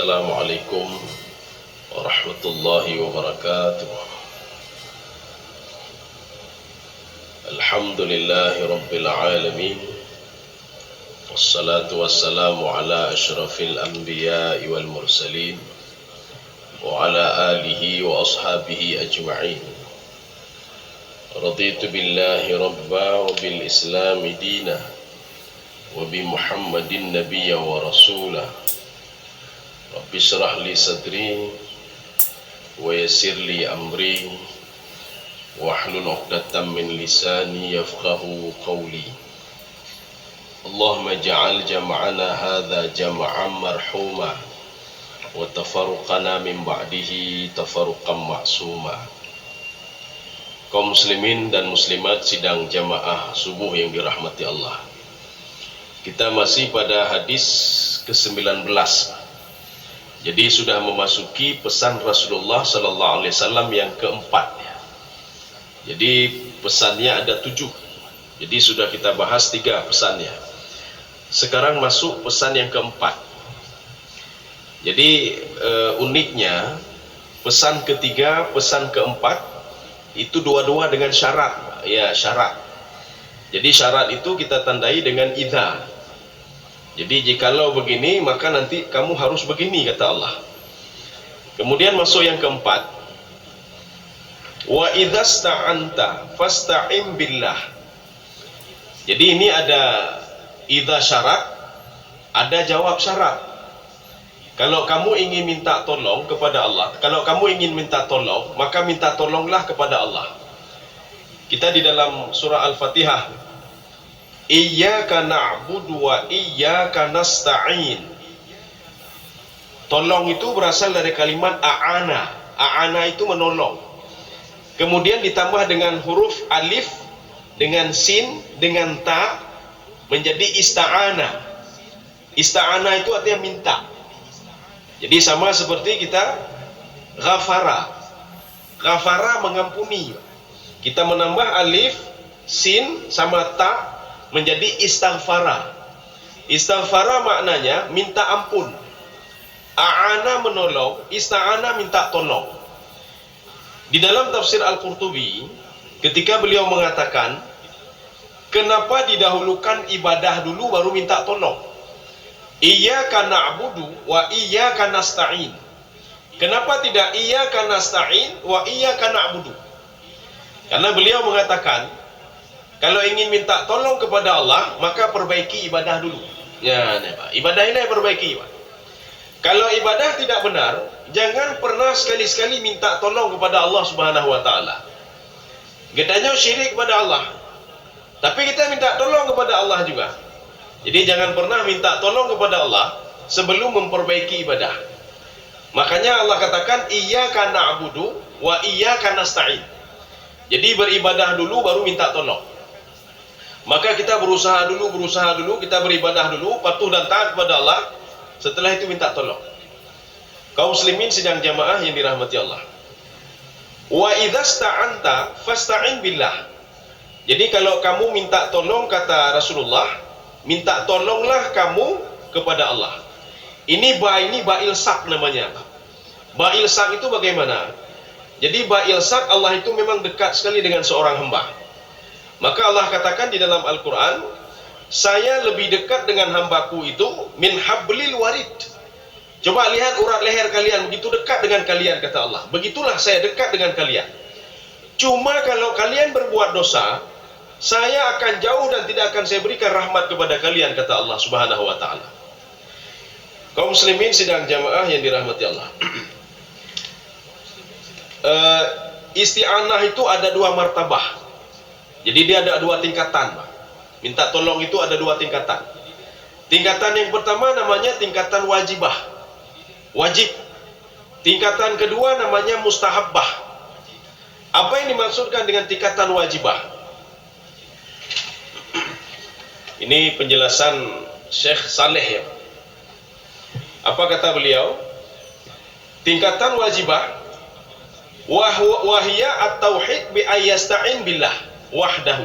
Assalamualaikum warahmatullahi wabarakatuh. Alhamdulillahi rabbil alamin. Wassalatu wassalamu ala ashrafil anbiya'i wal mursalin wa ala alihi wa ashabihi ajma'in. Raditu billahi rabba wa bil islami dina wa bi muhammadin nabiyya wa rasulah. Rabbi syrah li sadri wa yassir li amri wahlul 'uqdatam min lisani yafqahu qawli. Allahumma ja'al jam'ana hadza jam'an marhuma wa tafarruqana min ba'dihi tafarruqan ma'suma. Kaum muslimin dan muslimat sidang jamaah subuh yang dirahmati Allah. Kita masih pada hadis ke-19. Jadi sudah memasuki pesan Rasulullah sallallahu alaihi wasallam yang keempat. Jadi pesannya ada 7. Jadi sudah kita bahas 3 pesannya. Sekarang masuk pesan yang keempat. Jadi uniknya pesan ketiga, pesan keempat itu dua-dua dengan syarat. Ya, syarat. Jadi syarat itu kita tandai dengan idza. Jadi jikalau begini maka nanti kamu harus begini, kata Allah. Kemudian masuk yang keempat. Wa idzasta'anta fasta'in billah. Jadi ini ada idza syarat, ada jawab syarat. Kalau kamu ingin minta tolong kepada Allah, kalau kamu ingin minta tolong, maka minta tolonglah kepada Allah. Kita di dalam surah Al-Fatihah, Iyyaka na'budu wa iyyaka nasta'in. Tolong itu berasal dari kalimat a'ana. A'ana itu menolong. Kemudian ditambah dengan huruf alif, dengan sin, dengan ta, menjadi ista'ana. Ista'ana itu artinya minta. Jadi sama seperti kita ghafara. Ghafara mengampuni. Kita menambah alif, sin, sama ta, menjadi istighfara. Istighfara maknanya minta ampun. A'ana menolong, ista'ana minta tolong. Di dalam tafsir Al-Qurtubi, ketika beliau mengatakan, kenapa didahulukan ibadah dulu baru minta tolong? Iyyaka na'budu wa iyyaka nasta'in. Kenapa tidak iyyaka nasta'in wa iyyaka na'budu? Karena beliau mengatakan, kalau ingin minta tolong kepada Allah, maka perbaiki ibadah dulu. Ya, ibadah ini perbaiki. Kalau ibadah tidak benar, jangan pernah sekali-sekali minta tolong kepada Allah Subhanahu wa taala. Gedanya syirik kepada Allah. Tapi kita minta tolong kepada Allah juga. Jadi jangan pernah minta tolong kepada Allah sebelum memperbaiki ibadah. Makanya Allah katakan iyyaka na'budu wa iyyaka nasta'in. Jadi beribadah dulu baru minta tolong. Maka kita berusaha dulu, kita beribadah dulu, patuh dan taat kepada Allah. Setelah itu minta tolong. Kaum muslimin sidang jamaah yang dirahmati Allah. Wa idzasta'anta fasta'in billah. Jadi kalau kamu minta tolong, kata Rasulullah, minta tolonglah kamu kepada Allah. Ini ba'ilsak namanya. Ba'ilsak itu bagaimana? Jadi ba'ilsak, Allah itu memang dekat sekali dengan seorang hamba. Maka Allah katakan di dalam Al-Quran, saya lebih dekat dengan hambaku itu min hablil warid. Coba lihat urat leher kalian, begitu dekat dengan kalian, kata Allah. Begitulah saya dekat dengan kalian. Cuma kalau kalian berbuat dosa, saya akan jauh dan tidak akan saya berikan rahmat kepada kalian, kata Allah Subhanahu wa ta'ala. Kaum muslimin sidang jamaah yang dirahmati Allah. Isti'anah itu ada 2 martabah. Jadi dia ada 2 tingkatan. Minta tolong itu ada 2 tingkatan. Tingkatan yang pertama namanya tingkatan wajibah. Wajib. Tingkatan kedua namanya mustahabbah. Apa yang dimaksudkan dengan tingkatan wajibah? Ini penjelasan Syekh Saleh ya. Apa kata beliau? Tingkatan wajibah wahya at-tauhid bi ayyasta'in billah wahdahu.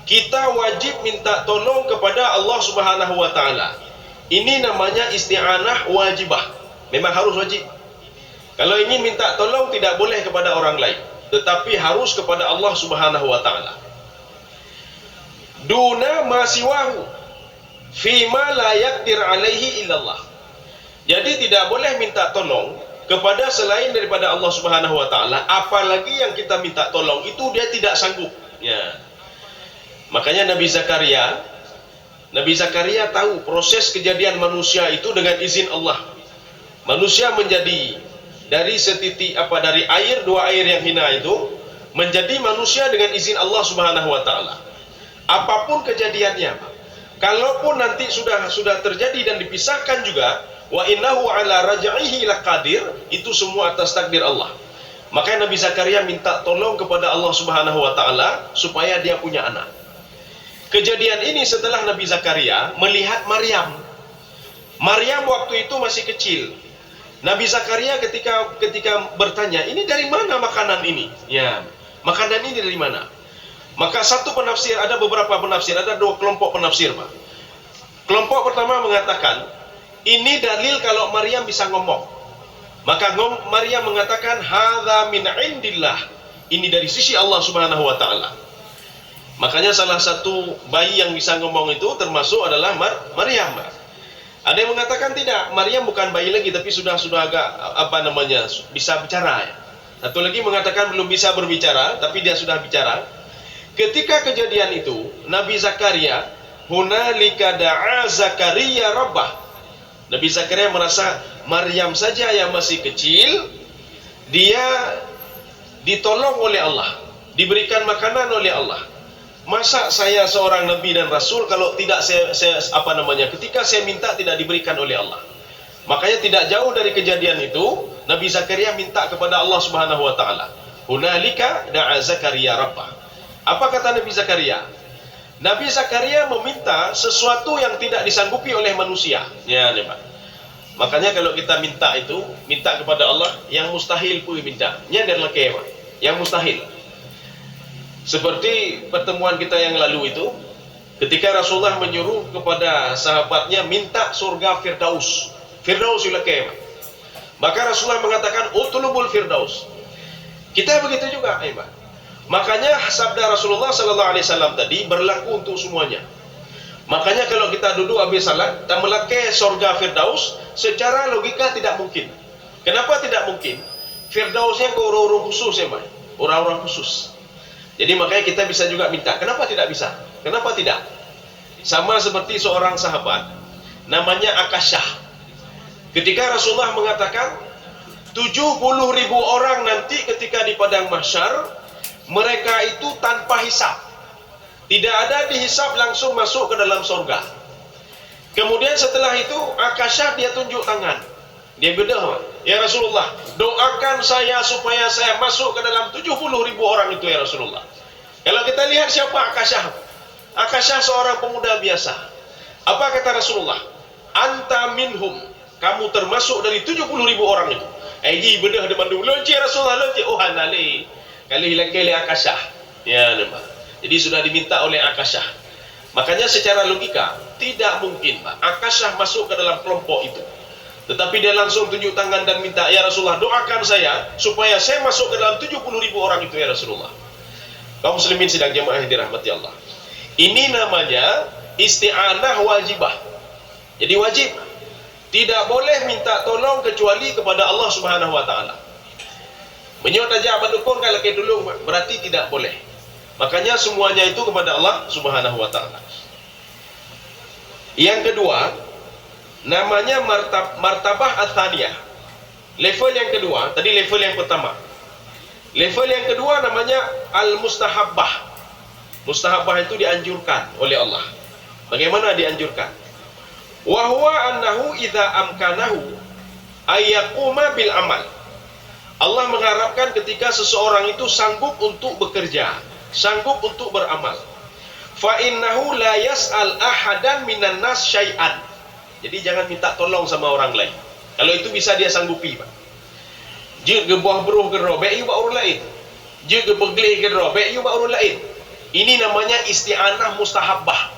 Kita wajib minta tolong kepada Allah Subhanahu wa taala. Ini namanya isti'anah wajibah. memang harus wajib. Kalau ingin minta tolong tidak boleh kepada orang lain, tetapi harus kepada Allah Subhanahu wa taala. Duna ma siwahu fima la yaqdir alaihi illallah. Jadi tidak boleh minta tolong kepada selain daripada Allah Subhanahu wa taala, apalagi yang kita minta tolong itu dia tidak sanggup. Ya. Makanya Nabi Zakaria tahu proses kejadian manusia itu dengan izin Allah. Manusia menjadi dari dari air, dua air yang hina itu menjadi manusia dengan izin Allah Subhanahu wa taala. Apapun kejadiannya, kalaupun nanti sudah terjadi dan dipisahkan juga, wa innahu ala raj'ihi laqadir, itu semua atas takdir Allah. Maka Nabi Zakaria minta tolong kepada Allah Subhanahu wa taala supaya dia punya anak. Kejadian ini setelah Nabi Zakaria melihat Maryam. Maryam waktu itu masih kecil. Nabi Zakaria ketika bertanya, ini dari mana makanan ini? Ya, makanan ini dari mana? Maka satu penafsir, ada beberapa penafsir, ada dua kelompok penafsir, Pak. Kelompok pertama mengatakan, ini dalil kalau Maryam bisa ngomong. Maka Maryam mengatakan, hadza min indillah. Ini dari sisi Allah Subhanahu wa taala. Makanya salah satu bayi yang bisa ngomong itu termasuk adalah Maryam. Ada yang mengatakan tidak, Maryam bukan bayi lagi tapi sudah agak bisa bicara. Satu lagi mengatakan belum bisa berbicara tapi dia sudah bicara. Ketika kejadian itu, Nabi Zakaria, hunalika da'a Zakaria rabbah. Nabi Zakaria merasa Maryam saja yang masih kecil, dia ditolong oleh Allah, diberikan makanan oleh Allah. Masa saya seorang nabi dan rasul kalau tidak ketika saya minta tidak diberikan oleh Allah. Makanya tidak jauh dari kejadian itu, Nabi Zakaria minta kepada Allah Subhanahu wa taala. Hunalika da'a Zakaria rabbah. Apa kata Nabi Zakaria? Nabi Zakaria meminta sesuatu yang tidak disanggupi oleh manusia. Ya, Pak. Makanya kalau kita minta kepada Allah yang mustahil pun minta. Nya adalah Pak. Yang mustahil. Seperti pertemuan kita yang lalu itu, ketika Rasulullah menyuruh kepada sahabatnya minta surga Firdaus. Firdaus ilakai. Maka Rasulullah mengatakan utlubul Firdaus. Kita begitu juga, Pak. Makanya sabda Rasulullah sallallahu alaihi wasallam tadi berlaku untuk semuanya. Makanya kalau kita duduk habis salat dan melakai surga Firdaus, secara logika tidak mungkin. Kenapa tidak mungkin? Firdausnya ke orang-orang khusus, Pak. Orang-orang khusus. Jadi makanya kita bisa juga minta. Kenapa tidak bisa? Kenapa tidak? Sama seperti seorang sahabat namanya Akasyah. Ketika Rasulullah mengatakan 70.000 orang nanti ketika di padang mahsyar, mereka itu tanpa hisab. Tidak ada dihisab langsung masuk ke dalam surga. Kemudian setelah itu Akasyah dia tunjuk tangan. Dia bedah, ya Rasulullah, doakan saya supaya saya masuk ke dalam 70.000 orang itu ya Rasulullah. Kalau kita lihat siapa Akasyah? Akasyah seorang pemuda biasa. Apa kata Rasulullah? Anta minhum. Kamu termasuk dari 70.000 orang itu. Ini bedah depan dulu. Lonci Rasulullah, lonci. Oh hanali. Kali hilang-kali Akasyah. Ya, nampak. Jadi sudah diminta oleh Akasyah. Makanya secara logika tidak mungkin, Pak, Akasyah masuk ke dalam kelompok itu. Tetapi dia langsung tunjuk tangan dan minta, ya Rasulullah, doakan saya supaya saya masuk ke dalam 70.000 orang itu ya Rasulullah. Kaum muslimin sidang jamaah yang dirahmati Allah. Ini namanya isti'anah wajibah. Jadi wajib. Tidak boleh minta tolong kecuali kepada Allah Subhanahu wa taala. Menyot aja mendukung kalau ke dulu berarti tidak boleh. Makanya semuanya itu kepada Allah Subhanahu wa taala. Yang kedua, namanya martabah ats-tsaniyah. Level yang kedua, tadi level yang pertama. Level yang kedua namanya al-mustahabbah. Mustahabbah itu dianjurkan oleh Allah. Bagaimana dianjurkan? Wa huwa annahu idza amkanahu ayyaquma bil amal. Allah mengharapkan ketika seseorang itu sanggup untuk bekerja, sanggup untuk beramal. Fa innahu la yas'al ahadan minan nas syai'an. Jadi jangan minta tolong sama orang lain. Kalau itu bisa dia sanggupi, Pak. Je ke buah beruh ke roh, baik juga orang lain. Je ke beglih ke roh, baik juga orang lain. Ini namanya isti'anah mustahabbah.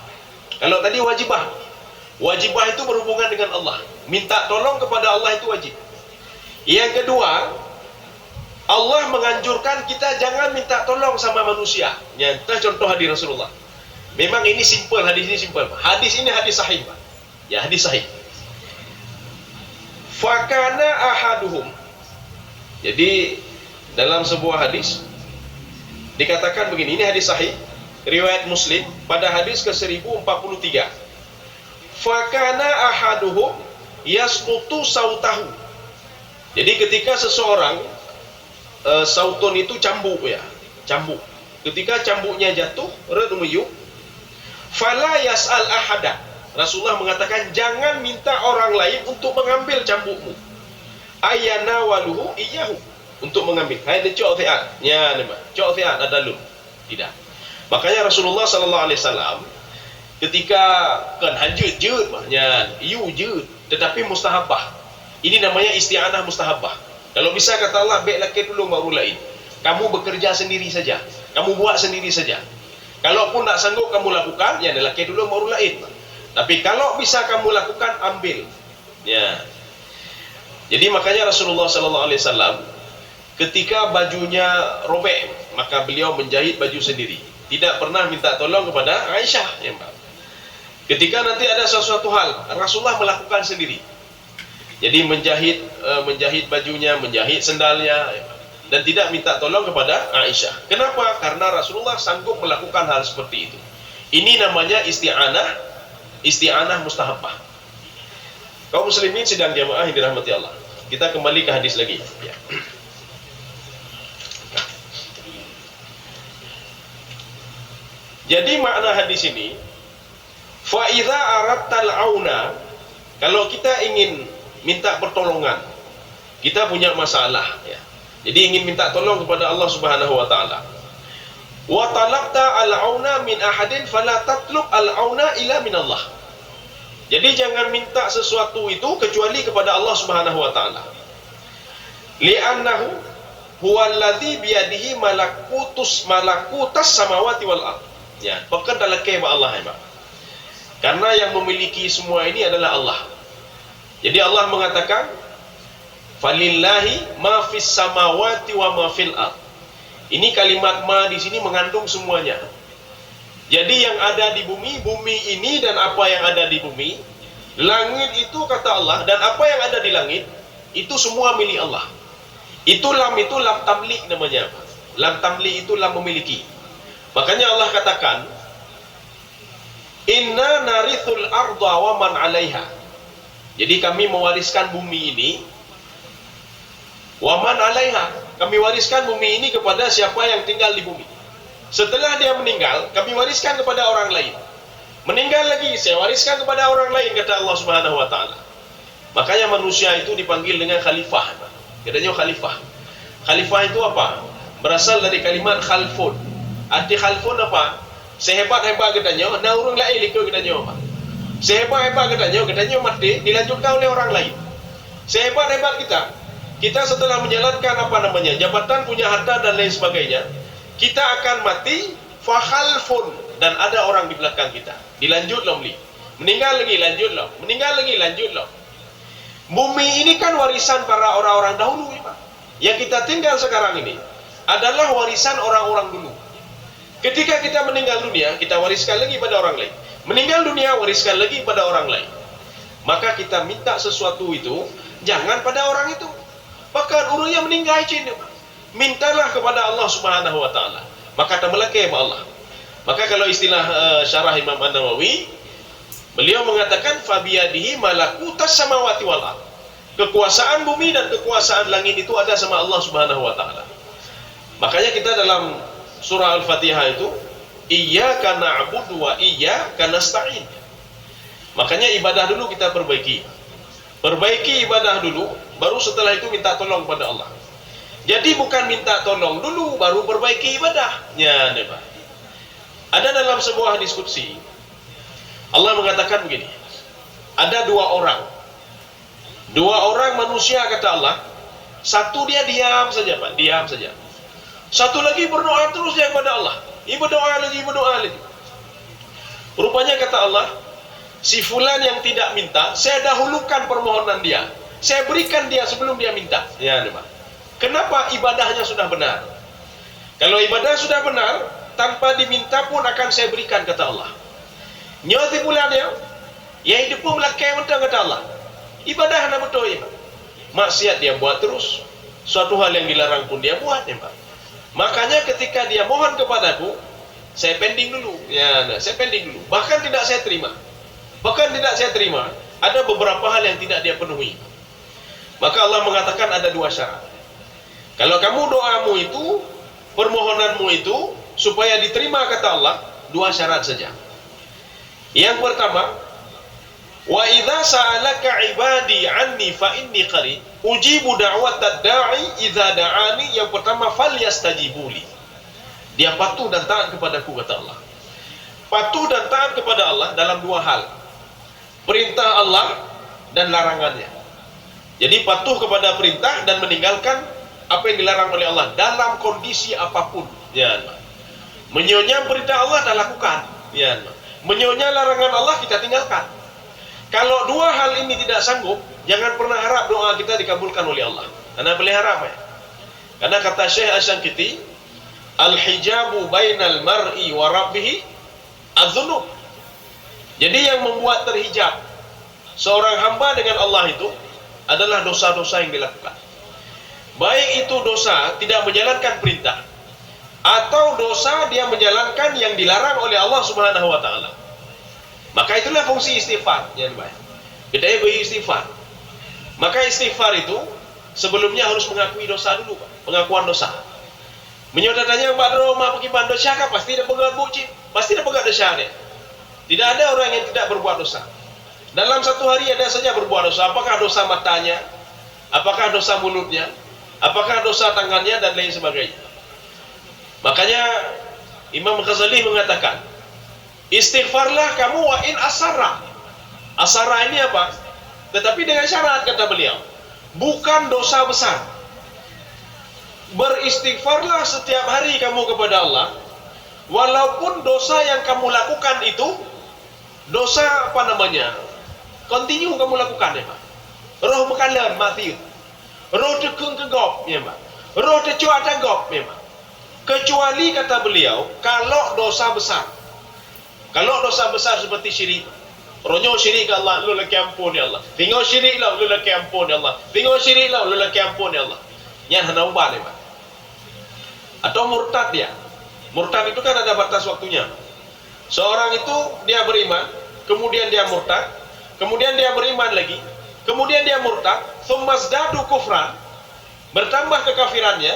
Kalau tadi wajibah. Wajibah itu berhubungan dengan Allah. Minta tolong kepada Allah itu wajib. Yang kedua, Allah menganjurkan kita jangan minta tolong sama manusia. Ya, kita contoh hadis Rasulullah. Memang ini simple, hadis ini simple. Hadis ini hadis sahih, Pak. Ya, hadis sahih. Fakana ahaduhum. Jadi dalam sebuah hadis dikatakan begini, ini hadis sahih, riwayat Muslim pada hadis ke-1043. Fakana ahaduhum yasqutu sautahu. Jadi ketika seseorang sautun itu cambuk ya, cambuk. Ketika cambuknya jatuh, redumuyu, fala yas'al ahada. Rasulullah mengatakan jangan minta orang lain untuk mengambil cambukmu. Ayana waluhu iyahu, untuk mengambil. Hai de cok fiat. Ya, nama. Cok fiat ada lum. Tidak. Makanya Rasulullah sallallahu alaihi wasallam ketika kan hajud mahnya, iu jud, tetapi mustahabah. Ini namanya isti'anah mustahabah. Kalau bisa kata Allah, baik laki dulu baru lain. Kamu bekerja sendiri saja. Kamu buat sendiri saja. Kalaupun tak sanggup kamu lakukan, ya laki dulu baru lain. Tapi kalau bisa kamu lakukan, ambil. Ya. Jadi makanya Rasulullah sallallahu alaihi wasallam ketika bajunya robek, maka beliau menjahit baju sendiri. Tidak pernah minta tolong kepada Aisyah, ya, Mbak. Ketika nanti ada sesuatu hal, Rasulullah melakukan sendiri. Jadi menjahit bajunya, menjahit sendalnya, dan tidak minta tolong kepada Aisyah. Kenapa? Karena Rasulullah sanggup melakukan hal seperti itu. Ini namanya isti'anah mustahabah. Kaum muslimin sidang jamaah yang dirahmati Allah. Kita kembali ke hadis lagi. Ya. Jadi makna hadis ini, fa idza aradtal auna, kalau kita ingin minta pertolongan, kita punya masalah ya. Jadi ingin minta tolong kepada Allah Subhanahu wa taala. Wa talabta al-auna min ahadin fala tatlub al-auna illa min Allah. Jadi jangan minta sesuatu itu kecuali kepada Allah Subhanahu wa taala. Li'annahu huwallazi biyadihi malakutas samawati wal ardh. Ya, pekan dalam kehebatan Allah ya, Pak. Karena yang memiliki semua ini adalah Allah. Jadi Allah mengatakan, "Falillahi ma fis samawati wa ma fil ardh." Ini kalimat ma di sini mengandung semuanya. Jadi yang ada di bumi, bumi ini dan apa yang ada di bumi, langit itu kata Allah, dan apa yang ada di langit itu semua milik Allah. Itu lam tamlik namanya. Lam tamlik itu lam memiliki. Makanya Allah katakan, "Inna narithul arda wa man 'alaiha." Jadi kami mewariskan bumi ini, wa man 'alaiha. Kami wariskan bumi ini kepada siapa yang tinggal di bumi. Setelah dia meninggal, kami wariskan kepada orang lain. Meninggal lagi, saya wariskan kepada orang lain, kata Allah Subhanahu wa taala. Makanya manusia itu dipanggil dengan khalifah. Katanya khalifah. Khalifah itu apa? Berasal dari kalimat khalfun. Arti khalfun apa? Sehebat-hebat katanya, nah orang lain ikut katanya apa? Sehebat-hebat katanya mati dilanjutkan oleh orang lain. Sehebat-hebat kita setelah menjalankan jabatan, punya harta dan lain sebagainya, kita akan mati fakhalfun, dan ada orang di belakang kita. Dilanjutlah beli. Meninggal lagi lanjutlah. Meninggal lagi lanjutlah. Bumi ini kan warisan para orang-orang dahulu, ya, Pak. Yang kita tinggal sekarang ini adalah warisan orang-orang dulu. Ketika kita meninggal dunia, kita wariskan lagi pada orang lain. Meninggal dunia, wariskan lagi pada orang lain. Maka kita minta sesuatu itu jangan pada orang itu. Bahkan orangnya meninggal cina, mintalah kepada Allah Subhanahu wa taala. Maka tamalake Allah. Maka kalau istilah syarah Imam An-Nawawi, beliau mengatakan fabiyadihi malakutas samawati wal ardh. Kekuasaan bumi dan kekuasaan langit itu ada sama Allah Subhanahu wa taala. Makanya kita dalam surah Al-Fatihah itu iyyaka na'budu wa iyyaka nasta'in. Makanya ibadah dulu kita perbaiki. Perbaiki ibadah dulu, baru setelah itu minta tolong kepada Allah. Jadi bukan minta tolong dulu baru perbaiki ibadahnya, Pak. Ada dalam sebuah diskusi Allah mengatakan begini. Ada dua orang manusia kata Allah. Satu dia diam saja, Pak, diam saja. Satu lagi berdoa terus dia kepada Allah. Berdoa lagi. Rupanya kata Allah, si fulan yang tidak minta, saya dahulukan permohonan dia. saya berikan dia sebelum dia minta. Ya, Pak. Kenapa? Ibadahnya sudah benar. Kalau ibadah sudah benar, tanpa diminta pun akan saya berikan, kata Allah. Nyoti pula dia, yang hidup pun melakai mentang, kata Allah. Ibadah nak betul, ya, Pak. Maksiat dia buat terus, suatu hal yang dilarang pun dia buat, ya, Pak. Makanya ketika dia mohon kepadaku, saya pending dulu. Ya, saya pending dulu. Bahkan tidak saya terima. Ada beberapa hal yang tidak dia penuhi. Maka Allah mengatakan ada dua syarat. Kalau kamu doamu itu, permohonanmu itu supaya diterima, kata Allah, dua syarat saja. Yang pertama, wa idza sa'alaka ibadi anni fa inni qarib ujibu da'watad da'i idza da'ani. Yang pertama, falyastajibuli. Dia patuh dan taat kepadaku, kata Allah. Patuh dan taat kepada Allah dalam dua hal. Perintah Allah dan larangannya. Jadi patuh kepada perintah dan meninggalkan apa yang dilarang oleh Allah dalam kondisi apapun. Ya, menyonya perintah Allah kita lakukan. Ya, menyonya larangan Allah kita tinggalkan. Kalau dua hal ini tidak sanggup, jangan pernah harap doa kita dikabulkan oleh Allah. Karena boleh harap, ya. Karena kata Syekh Asy-Syankiti, al-hijabu bainal mar'i wa rabbih az-dzunub. Jadi yang membuat terhijab seorang hamba dengan Allah itu adalah dosa-dosa yang dilakukan. Baik itu dosa tidak menjalankan perintah, atau dosa dia menjalankan yang dilarang oleh Allah Subhanahu wa taala. Maka itulah fungsi istighfar, ya, baik. Kita beristighfar. Maka istighfar itu sebelumnya harus mengakui dosa dulu, Pak. Pengakuan dosa. Menyodatanya Mbak Roma pergi bandar syaka pasti dia pegat buci, pasti dia pegat dosa dia. Tidak ada orang yang tidak berbuat dosa. Dalam satu hari ada saja berbuat dosa. Apakah dosa matanya? Apakah dosa mulutnya? Apakah dosa tangannya dan lain sebagainya. Makanya Imam Ghazali mengatakan, istighfarlah kamu wa in asara. Asara ini apa? Tetapi dengan syarat, kata beliau, bukan dosa besar. Beristighfarlah setiap hari kamu kepada Allah, walaupun dosa yang kamu lakukan itu dosa apa namanya? Continue kamu lakukan, ya, Pak. Roh mekalan mati. Roh tekung tegop, ya, Pak. Roh tecuat tegop, ya, Pak. Kecuali, kata beliau, kalau dosa besar. Kalau dosa besar seperti syirik. Ronyo syirik ke Allah, lu laki ampun, ya Allah. Tengok syirik lah, lu laki ampun, ya Allah. Tengok syirik lah, lu laki ampun, ya Allah. Yang hendak ubah, ya, Pak. Atau murtad dia. Murtad itu kan ada batas waktunya. Seorang itu dia beriman, kemudian dia murtad, kemudian dia beriman lagi, kemudian dia murtad, tsummazdadu kufran, bertambah kekafirannya,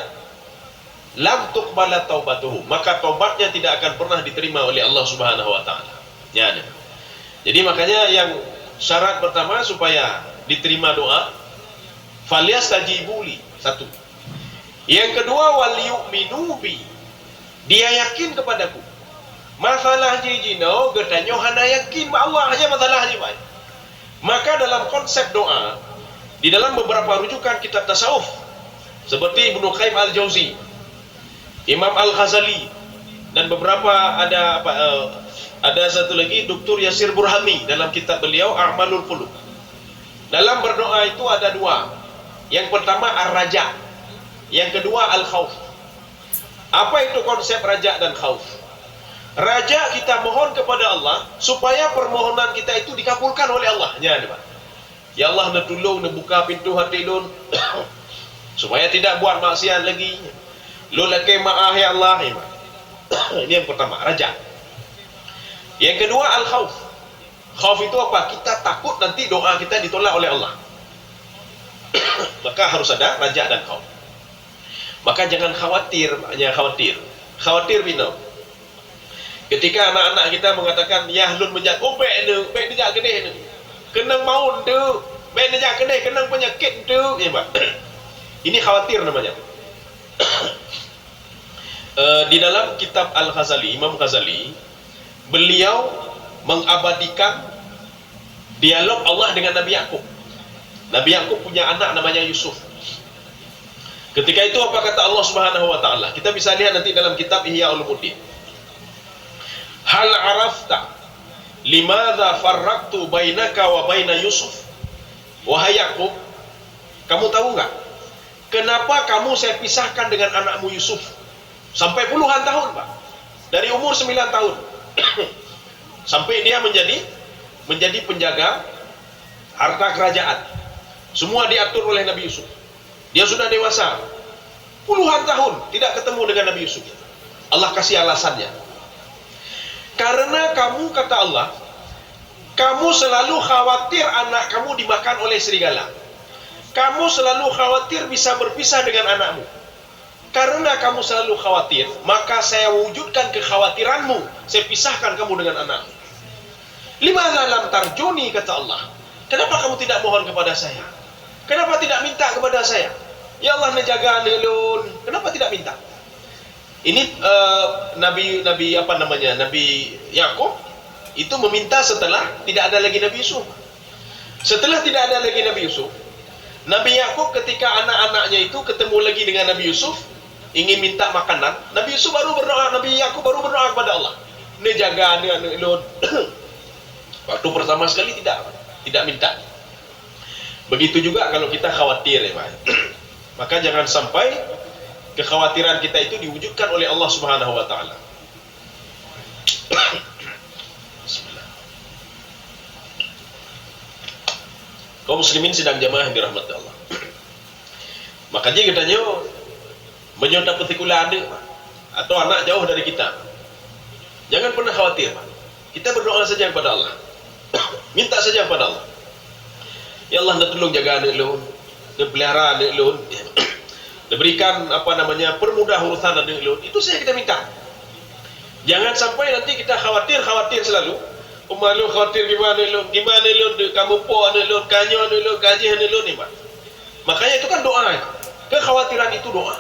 lam tuqbala taubatuhu, maka taubatnya tidak akan pernah diterima oleh Allah Subhanahu wa taala. Ya, ada. Jadi makanya yang syarat pertama supaya diterima doa, falyastajibuli, satu. Yang kedua, wal yu'minu bi, dia yakin kepadaku. Masalah jijino getanyo hana yakin Allah hanya masalah haji, Pak. Maka dalam konsep doa, di dalam beberapa rujukan kitab tasawuf seperti Ibnu Qayyim al-Jauzi, Imam Al-Ghazali, dan beberapa ada satu lagi Dr. Yasir Burhami dalam kitab beliau A'malul Qulub. Dalam berdoa itu ada dua. Yang pertama ar-raja, yang kedua al-khauf. Apa itu konsep raja dan khauf? Raja, kita mohon kepada Allah supaya permohonan kita itu dikabulkan oleh Allah. Ya, Pak. Ya Allah, nak tolong, nak buka pintu hati lun supaya tidak buat maksiat lagi. Lu laki maaf, ya Allah, ya, Pak. Ini yang pertama, raja. Yang kedua al-khauf. Khauf itu apa? Kita takut nanti doa kita ditolak oleh Allah. Maka harus ada raja dan khauf. Maka jangan khawatir, hanya khawatir. Khawatir bino. Ketika anak-anak kita mengatakan, ya lun menjat, oh baik ni jak kedeh ni. Kenang maun tu, baik ni jak kedeh, kenang penyakit tu, ya, Pak. Ini khawatir namanya. Di dalam kitab Al-Ghazali, Imam Ghazali, beliau mengabadikan dialog Allah dengan Nabi Yakub. Nabi Yakub punya anak namanya Yusuf. Ketika itu apa kata Allah Subhanahu wa taala? Kita bisa lihat nanti dalam kitab Ihya Ulumuddin. Hal arafta limadza farraqtu bainaka wa baina Yusuf? Wahai Yakub, Kamu tahu nggak? Kenapa kamu saya pisahkan dengan anakmu Yusuf? Sampai puluhan tahun, Pak. Dari umur 9 tahun. Sampai dia menjadi penjaga harta kerajaan. Semua diatur oleh Nabi Yusuf. Dia sudah dewasa. Puluhan tahun tidak ketemu dengan Nabi Yusuf. Allah kasih alasannya. Karena kamu, kata Allah, kamu selalu khawatir anak kamu dimakan oleh serigala. Kamu selalu khawatir bisa berpisah dengan anakmu. Karena kamu selalu khawatir, maka saya wujudkan kekhawatiranmu. Saya pisahkan kamu dengan anakmu. Limadza lam tarjuni, kata Allah. Kenapa kamu tidak mohon kepada saya? Kenapa tidak minta kepada saya? Ya Allah, nejaga nelun. Kenapa tidak minta? Ini Nabi Yakub itu meminta setelah tidak ada lagi Nabi Yusuf. Setelah tidak ada lagi Nabi Yusuf, Nabi Yakub ketika anak-anaknya itu ketemu lagi dengan Nabi Yusuf, ingin minta makanan, Nabi Yusuf baru berdoa, Nabi Yakub baru berdoa kepada Allah. Nejaga nelun. Waktu pertama sekali tidak minta. Begitu juga kalau kita khawatir, ya Pak. Maka jangan sampai kekhawatiran kita itu diwujudkan oleh Allah Subhanahu wa taala. Bismillah. Kaum muslimin sidang jamaah yang dirahmati Allah. Makanya katanya menyontak petikula adik atau anak jauh dari kita. Jangan pernah khawatir, Pak. Kita berdoa saja kepada Allah. Minta saja kepada Allah. Ya Allah, nak tolong jaga anak lu, nak pelihara anak lu, nak berikan permudah urusan anak lu. Itu saja kita minta. Jangan sampai nanti kita khawatir selalu. Malu khawatir gimana lu, kamu po anak lu, kanyo anak lu, gaji anak lu ni, Pak. Makanya itu kan doa. Kekhawatiran itu doa.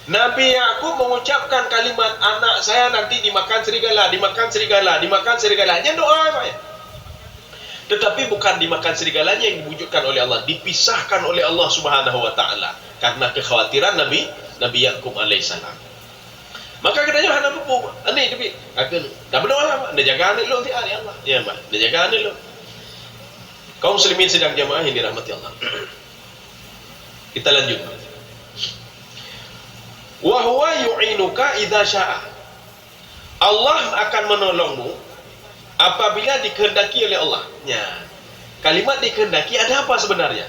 Nabi Yakub mengucapkan kalimat anak saya nanti dimakan serigala. Jangan doa, Pak, ya. Tetapi bukan dimakan serigalanya yang diwujudkan oleh Allah, dipisahkan oleh Allah Subhanahu wa taala karena kekhawatiran Nabi Yakub alaihissalam. Maka katanya hana lupa, ani tapi akan dah berdoa, nak jaga anak lu nanti ya Allah. Ya, Pak, nak jaga anak lu. Kaum muslimin sedang jamaah yang dirahmati Allah. Kita lanjut. Wa huwa yu'inuka idza syaa. Allah akan menolongmu apabila dikehendaki oleh Allah. Ya. Kalimat dikehendaki ada apa sebenarnya?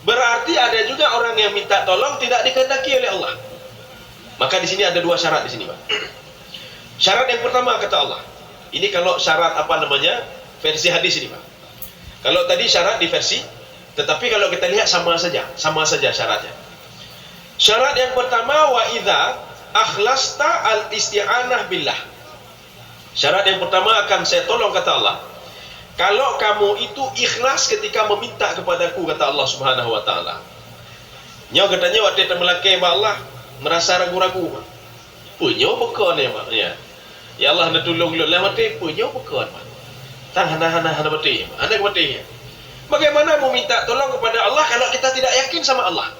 Berarti ada juga orang yang minta tolong tidak dikehendaki oleh Allah. Maka di sini ada dua syarat di sini, Pak. Syarat yang pertama kata Allah. Ini kalau syarat versi hadis ini, Pak. Kalau tadi syarat di versi, tetapi kalau kita lihat sama saja syaratnya. Syarat yang pertama, wa idza akhlasta al-isti'anah billah. Syarat yang pertama akan saya tolong, kata Allah, kalau kamu itu ikhlas ketika meminta kepadaku, kata Allah Subhanahu wa taala. Nyo katanya waktu kita melaki Allah merasa ragu-ragu. Punyo bekon ya, Pak. Ya Allah nak tolong lu lah mati punyo bekon, Pak. Tang hana mati. Ada mati. Bagaimana mau minta tolong kepada Allah kalau kita tidak yakin sama Allah?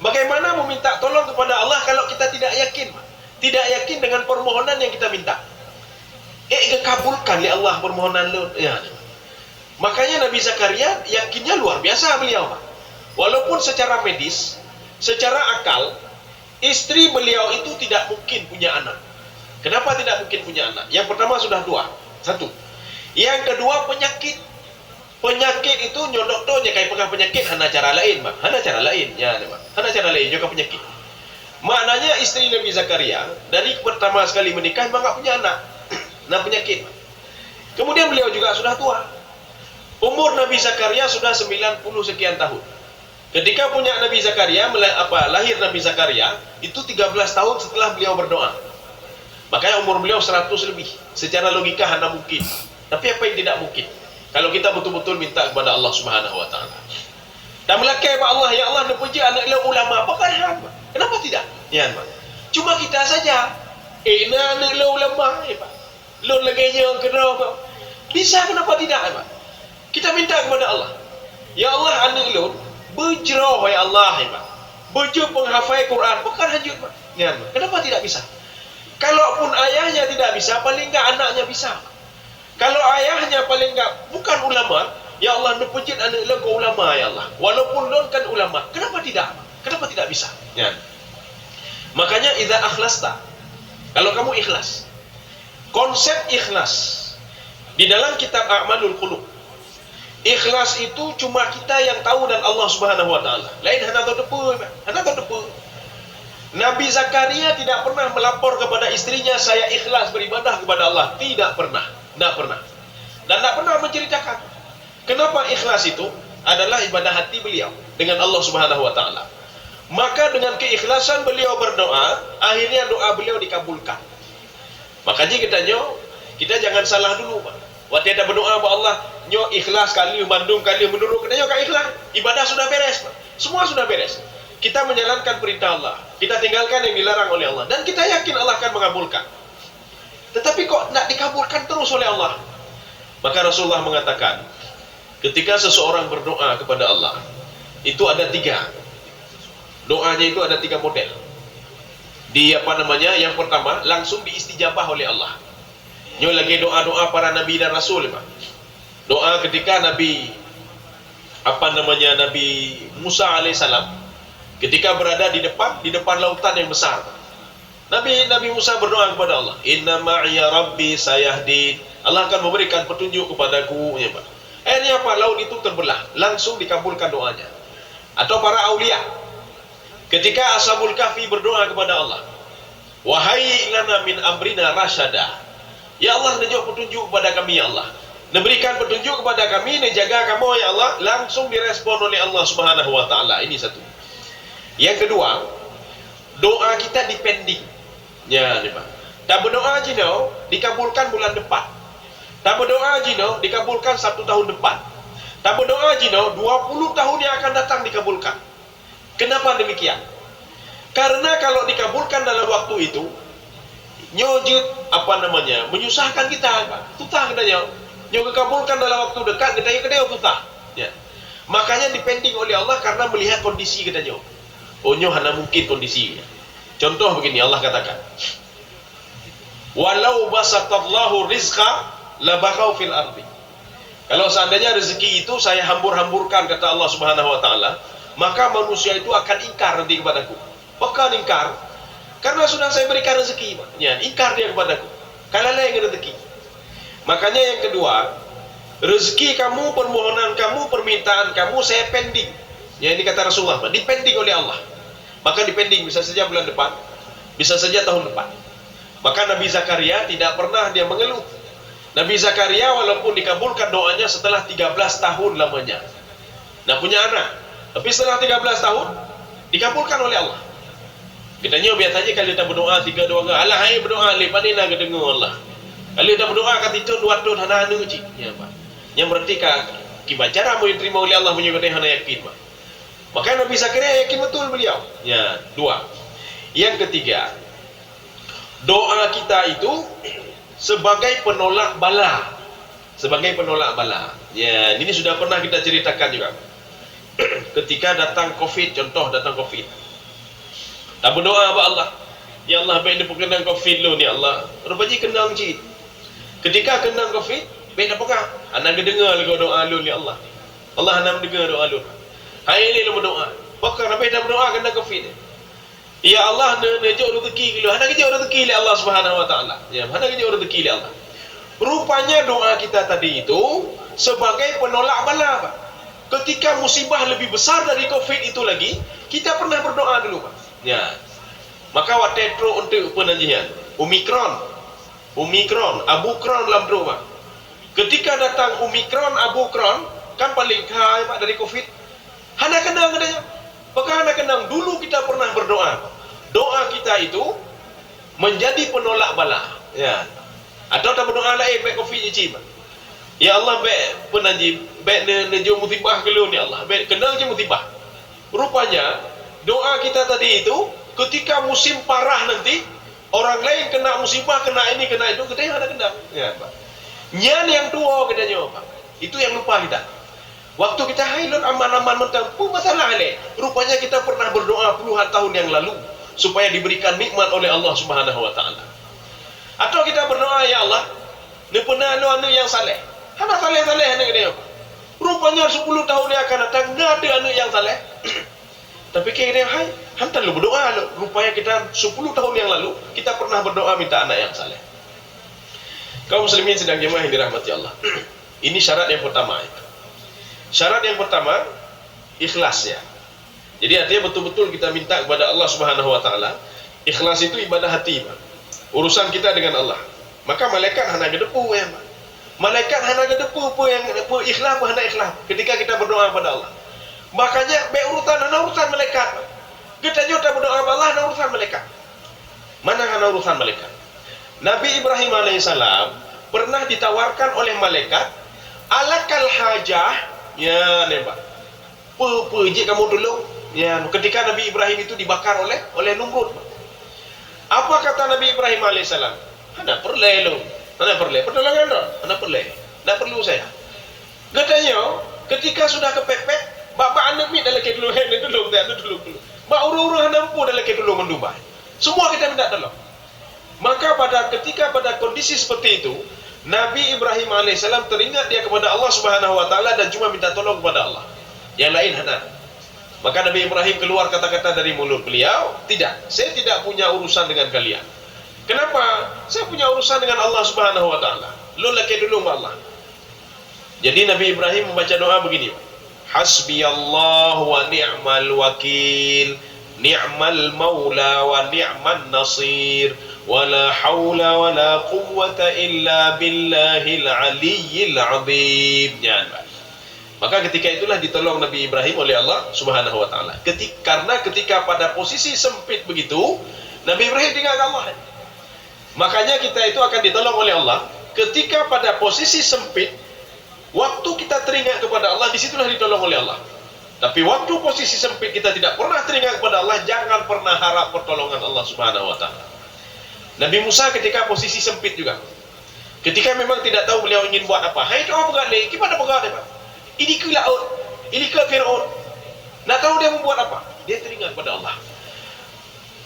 Bagaimana meminta tolong kepada Allah kalau kita tidak yakin? Tidak yakin dengan permohonan yang kita minta. Kabulkan ya Allah permohonan lu. Ya. Makanya Nabi Zakaria yakinnya luar biasa beliau, Pak. Walaupun secara medis, secara akal, istri beliau itu tidak mungkin punya anak. Kenapa tidak mungkin punya anak? Yang pertama sudah dua. Satu. Yang kedua penyakit. Penyakit itu nyodok tu kayak pegang penyakit hana cara lain, Pak. Hana cara lain, ya, Pak. Hana cara lain juga penyakit. Maknanya istri Nabi Zakaria dari pertama sekali menikah memang tak punya anak. Nah, penyakit. Kemudian beliau juga sudah tua. Umur Nabi Zakaria sudah 90 sekian tahun. Ketika punya Nabi Zakaria, lahir Nabi Zakaria itu 13 tahun setelah beliau berdoa. Makanya umur beliau 100 lebih. Secara logika hana mungkin. Tapi apa yang tidak mungkin? Kalau kita betul-betul minta kepada Allah Subhanahu wa taala. Dan melakai kepada Allah, ya Allah nak puji anak ulama, apakah hamba? Kenapa tidak? Ya, Pak. Cuma kita saja. Anak ulama, ya, Pak. Lon lagi yang kena, Pak. Bisa, kenapa tidak, Pak? Kita minta kepada Allah. Ya Allah, anak lon berjerah, ya Allah, ya, Pak. Berjur penghafal Quran, bukan hajut, Pak. Ya, Pak. Kenapa tidak bisa? Kalaupun ayahnya tidak bisa, paling enggak anaknya bisa. Kalau ayahnya paling enggak bukan ulama, Ya Allah, nepejit anak lagu ulama ya Allah. Walaupun lon kan ulama, kenapa tidak? Kenapa tidak bisa? Ya. Makanya idza akhlasta, kalau kamu ikhlas. Konsep ikhlas di dalam kitab A'malul Qulub. Ikhlas itu cuma kita yang tahu dan Allah Subhanahu wa taala. Lain hana tahu depa, hana tahu depa. Nabi Zakaria tidak pernah melapor kepada istrinya, saya ikhlas beribadah kepada Allah. Tidak pernah. Tidak pernah. Dan tidak pernah menceritakan. Kenapa ikhlas itu adalah ibadah hati beliau dengan Allah Subhanahu wa taala. Maka dengan keikhlasan beliau berdoa, akhirnya doa beliau dikabulkan. Makanya kita jangan salah dulu, Pak. Waktu kita berdoa kepada Allah, nyo ikhlas kali Bandung kali menurut kita nyo ikhlas, ibadah sudah beres, Pak. Semua sudah beres. Kita menjalankan perintah Allah, kita tinggalkan yang dilarang oleh Allah, dan kita yakin Allah akan mengabulkan. Tetapi kok tidak dikabulkan terus oleh Allah? Maka Rasulullah mengatakan, ketika seseorang berdoa kepada Allah, itu ada 3. Doanya itu ada 3 model. Yang pertama, langsung diistijabah oleh Allah. Nyo lagi doa-doa para nabi dan rasul, Pak. Doa ketika Nabi Musa alaihissalam ketika berada di depan lautan yang besar. Nabi Musa berdoa kepada Allah, "Inna ma'iya rabbi sayahdin." Allah akan memberikan petunjuk kepadaku, ya, Pak. Akhirnya apa? Laut itu terbelah, langsung dikabulkan doanya. Atau para aulia, ketika Ashabul Kahfi berdoa kepada Allah, "Wahai lana min amrina rasyada." Ya Allah, tunjuk petunjuk kepada kami, ya Allah. Berikan petunjuk kepada kami, jaga kamu, ya Allah. Langsung direspon oleh Allah Subhanahu wa taala. Ini satu. Yang kedua, doa kita dipending. Ya, nih Pak. Tak berdoa jino dikabulkan bulan depan. Tak berdoa jino dikabulkan 1 tahun depan. Tak berdoa jino 20 tahun yang akan datang dikabulkan. Kenapa demikian? Karena kalau dikabulkan dalam waktu itu, nyojut menyusahkan kita, Pak. Tutah katanya. Nyo dikabulkan dalam waktu dekat, kita tutah. Ya. Makanya dipending oleh Allah karena melihat kondisi katanya. Nyo hana mungkin kondisinya. Contoh begini, Allah katakan, "Walau basatallahu rizqa labaghaw fil ardi." Kalau seandainya rezeki itu saya hambur-hamburkan, kata Allah Subhanahu wa taala, maka manusia itu akan ingkar nanti kepadaku. Bahkan ingkar karena sudah saya berikan rezeki, Pak. Ya, ingkar dia kepadaku. Kalau lain rezeki. Makanya yang kedua, rezeki kamu, permohonan kamu, permintaan kamu saya pending. Ya, ini kata Rasulullah, Pak, dipending oleh Allah. Maka dipending, bisa saja bulan depan, bisa saja tahun depan. Maka Nabi Zakaria tidak pernah dia mengeluh. Nabi Zakaria walaupun dikabulkan doanya setelah 13 tahun lamanya. Nah, punya anak. Tapi setelah 13 tahun dikabulkan oleh Allah. Kita biasa aja kalau kita berdoa 3 doa, Allah hai berdoa lepas ni nak dengar Allah. Kalau kita berdoa kat itu 2 tahun hana cik. Ya, Pak. Yang berarti kibacara mau diterima oleh Allah punya kata hana yakin, Pak. Maka Nabi Zakaria yakin betul beliau. Ya, 2. Yang ketiga, doa kita itu sebagai penolak bala. Sebagai penolak bala. Ya, ini sudah pernah kita ceritakan juga. Ketika datang Covid, contoh datang Covid. Tak berdoa kepada Allah. Ya Allah, baik dia perkenang Covid lu ni Allah. Rupanya kenang cik. Ketika kenang Covid, baik dah pegang. Anak dengar lagu doa lu ni Allah. Allah nak dengar doa lu. Hari ini lu berdoa. Pegang baik dah berdoa kenang Covid. Ya Allah, nejok rezeki lu. Hana kejok rezeki oleh Allah Subhanahu wa taala. Ya, hana kejok rezeki oleh Allah. Rupanya doa kita tadi itu sebagai penolak bala, Pak. Ketika musibah lebih besar dari Covid itu lagi, kita pernah berdoa dulu, Pak. Ya. Maka waktu itu untuk penanjian Omikron, Abukron dalam doa. Ketika datang Omikron, Abukron, kan paling kaya, Pak, dari Covid. Hana kenang katanya. Maka hana kenang dulu kita pernah berdoa. Doa kita itu menjadi penolak bala. Ya. Atau tak berdoa lain baik Covid je, Pak. Ya Allah, baik penanji, baik nejo musibah ke lu ni Allah. Baik kenang je musibah. Rupanya doa kita tadi itu ketika musim parah nanti, orang lain kena musibah, kena ini, kena itu, kita yang ada kena. Ya, Pak. Nyan yang tua katanya, Pak. Itu yang lupa kita. Waktu kita hailun aman-aman mentampu masalah ni. Rupanya kita pernah berdoa puluhan tahun yang lalu supaya diberikan nikmat oleh Allah Subhanahu wa taala. Atau kita berdoa, ya Allah, ni pernah anu yang saleh. Hana saleh-saleh ni katanya, Pak. Rupanya 10 tahun yang akan datang nggak ada anak yang saleh. Tapi kira hai, hantar lu berdoa lu. Rupanya kita 10 tahun yang lalu kita pernah berdoa minta anak yang saleh. Kaum muslimin sedang jemaah yang dirahmati Allah. Ini syarat yang pertama itu. Syarat yang pertama ikhlas ya. Jadi artinya betul-betul kita minta kepada Allah Subhanahu wa taala. Ikhlas itu ibadah hati, Pak. Urusan kita dengan Allah. Maka malaikat hana gedepu ya, Pak. Malaikat hana gedepu yang ikhlas hana ikhlas ketika kita berdoa kepada Allah. Makanya urusan malaikat. Kita juga berdoa kepada Allah urusan malaikat. Mana hana urusan malaikat? Nabi Ibrahim alaihissalam pernah ditawarkan oleh malaikat, alakal hajah, ya nembak. Puji kamu dulu, ya. Ketika Nabi Ibrahim itu dibakar oleh Numrud. Apa kata Nabi Ibrahim alaihissalam? Anda perlu lo, anda perlu, pertolongan lo, anda perlu, anda perlu saya. Katanya, ketika sudah kepepet. Bapak anda minta lagi dulu, dulu. Mak urung-urung nampu dah lagi dulu mendumbai. Semua kita minta tolong. Maka ketika pada kondisi seperti itu, Nabi Ibrahim alaihissalam teringat dia kepada Allah Subhanahu wa taala dan cuma minta tolong kepada Allah. Yang lain hana. Maka Nabi Ibrahim keluar kata-kata dari mulut beliau, tidak, saya tidak punya urusan dengan kalian. Kenapa? Saya punya urusan dengan Allah Subhanahu wa taala. Lu lagi dulu sama Allah. Jadi Nabi Ibrahim membaca doa begini. Hasbiyallahu wa ni'mal wakil, ni'mal maula wa ni'man nasir, wa la hawla wa la quwwata illa billahil aliyyil azim. Maka ketika itulah ditolong Nabi Ibrahim oleh Allah Subhanahu wa taala. Karena ketika pada posisi sempit begitu, Nabi Ibrahim ingat Allah. Makanya kita itu akan ditolong oleh Allah ketika pada posisi sempit. Waktu kita teringat kepada Allah, disitulah ditolong oleh Allah. Tapi waktu posisi sempit kita tidak pernah teringat kepada Allah, jangan pernah harap pertolongan Allah Subhanahu wa taala. Nabi Musa ketika posisi sempit juga. Ketika memang tidak tahu beliau ingin buat apa. Hai doa bergalih, gimana bergalih, Pak? Ini ke laut, ini ke Firaun. Nak tahu dia membuat apa? Dia teringat kepada Allah.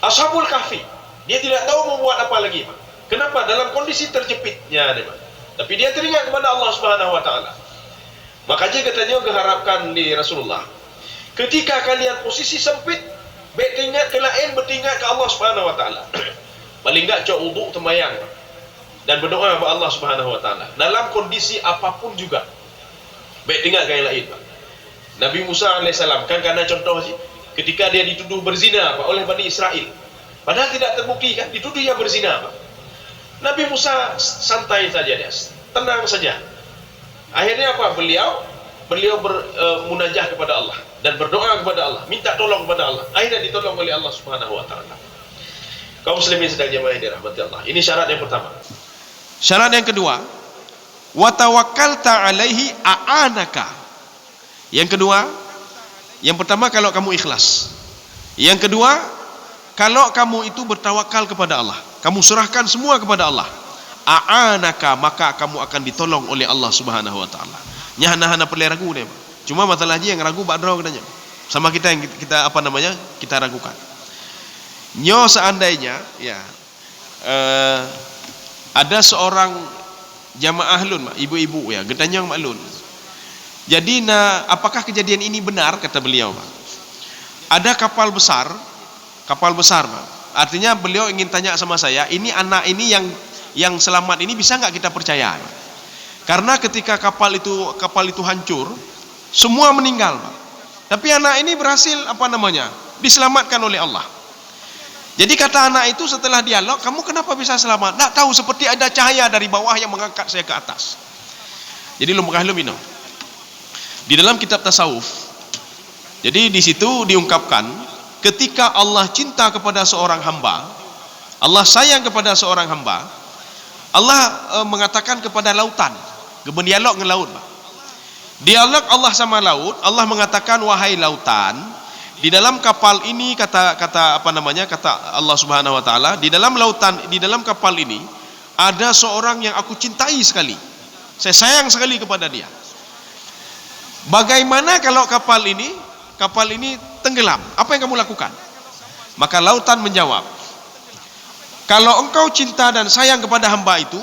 Ashabul Kahfi, dia tidak tahu membuat apa lagi, Pak. Kenapa? Dalam kondisi terjepitnya, Pak. Tapi dia teringat kepada Allah Subhanahu wa taala. Makanya katanya keharapkan di Rasulullah. Ketika kalian posisi sempit, bertingat ke lain, bertingat ke Allah Subhanahu wa taala. Paling enggak cok wudu sembahyang dan berdoa kepada Allah Subhanahu wa taala. Dalam kondisi apapun juga. Bertingat ke yang lain, Pak. Nabi Musa alaihissalam kan karena contoh sih, ketika dia dituduh berzina Pak oleh Bani Israel. Padahal tidak terbukti kan, dituduh dia berzina, Pak. Nabi Musa santai saja dia, tenang saja. Akhirnya apa? Beliau bermunajah kepada Allah dan berdoa kepada Allah, minta tolong kepada Allah. Akhirnya ditolong oleh Allah Subhanahu wa taala. Kaum muslimin sedang jemaah yang dirahmati Allah. Ini syarat yang pertama. Syarat yang kedua, wa tawakkalta alaihi a'anaka. Yang kedua, yang pertama kalau kamu ikhlas. Yang kedua, kalau kamu itu bertawakal kepada Allah, kamu serahkan semua kepada Allah, a'anaka, maka kamu akan ditolong oleh Allah Subhanahu wa taala. Nyahana perlu ragu deh. Cuma masalahnya yang ragu badraw katanya. Sama kita yang kita ragukan. Nyo seandainya ya ada seorang jamaah lun, ibu-ibu ya, gedanyang maklun. Jadi apakah kejadian ini benar kata beliau, Pak? Ada kapal besar, Pak. Artinya beliau ingin tanya sama saya, ini anak ini yang selamat ini bisa nggak kita percaya? Karena ketika kapal itu hancur, semua meninggal, Pak. Tapi anak ini berhasil diselamatkan oleh Allah. Jadi kata anak itu setelah dialog, kamu kenapa bisa selamat? Nggak tahu, seperti ada cahaya dari bawah yang mengangkat saya ke atas. Jadi lumino. Di dalam kitab tasawuf, jadi di situ diungkapkan, ketika Allah cinta kepada seorang hamba, Allah sayang kepada seorang hamba, Allah mengatakan kepada lautan, berdialog dengan laut. Dialog Allah sama laut, Allah mengatakan, wahai lautan, di dalam kapal ini kata Allah Subhanahu wa taala, di dalam lautan, di dalam kapal ini ada seorang yang aku cintai sekali. Saya sayang sekali kepada dia. Bagaimana kalau kapal ini tenggelam? Apa yang kamu lakukan? Maka lautan menjawab, kalau engkau cinta dan sayang kepada hamba itu,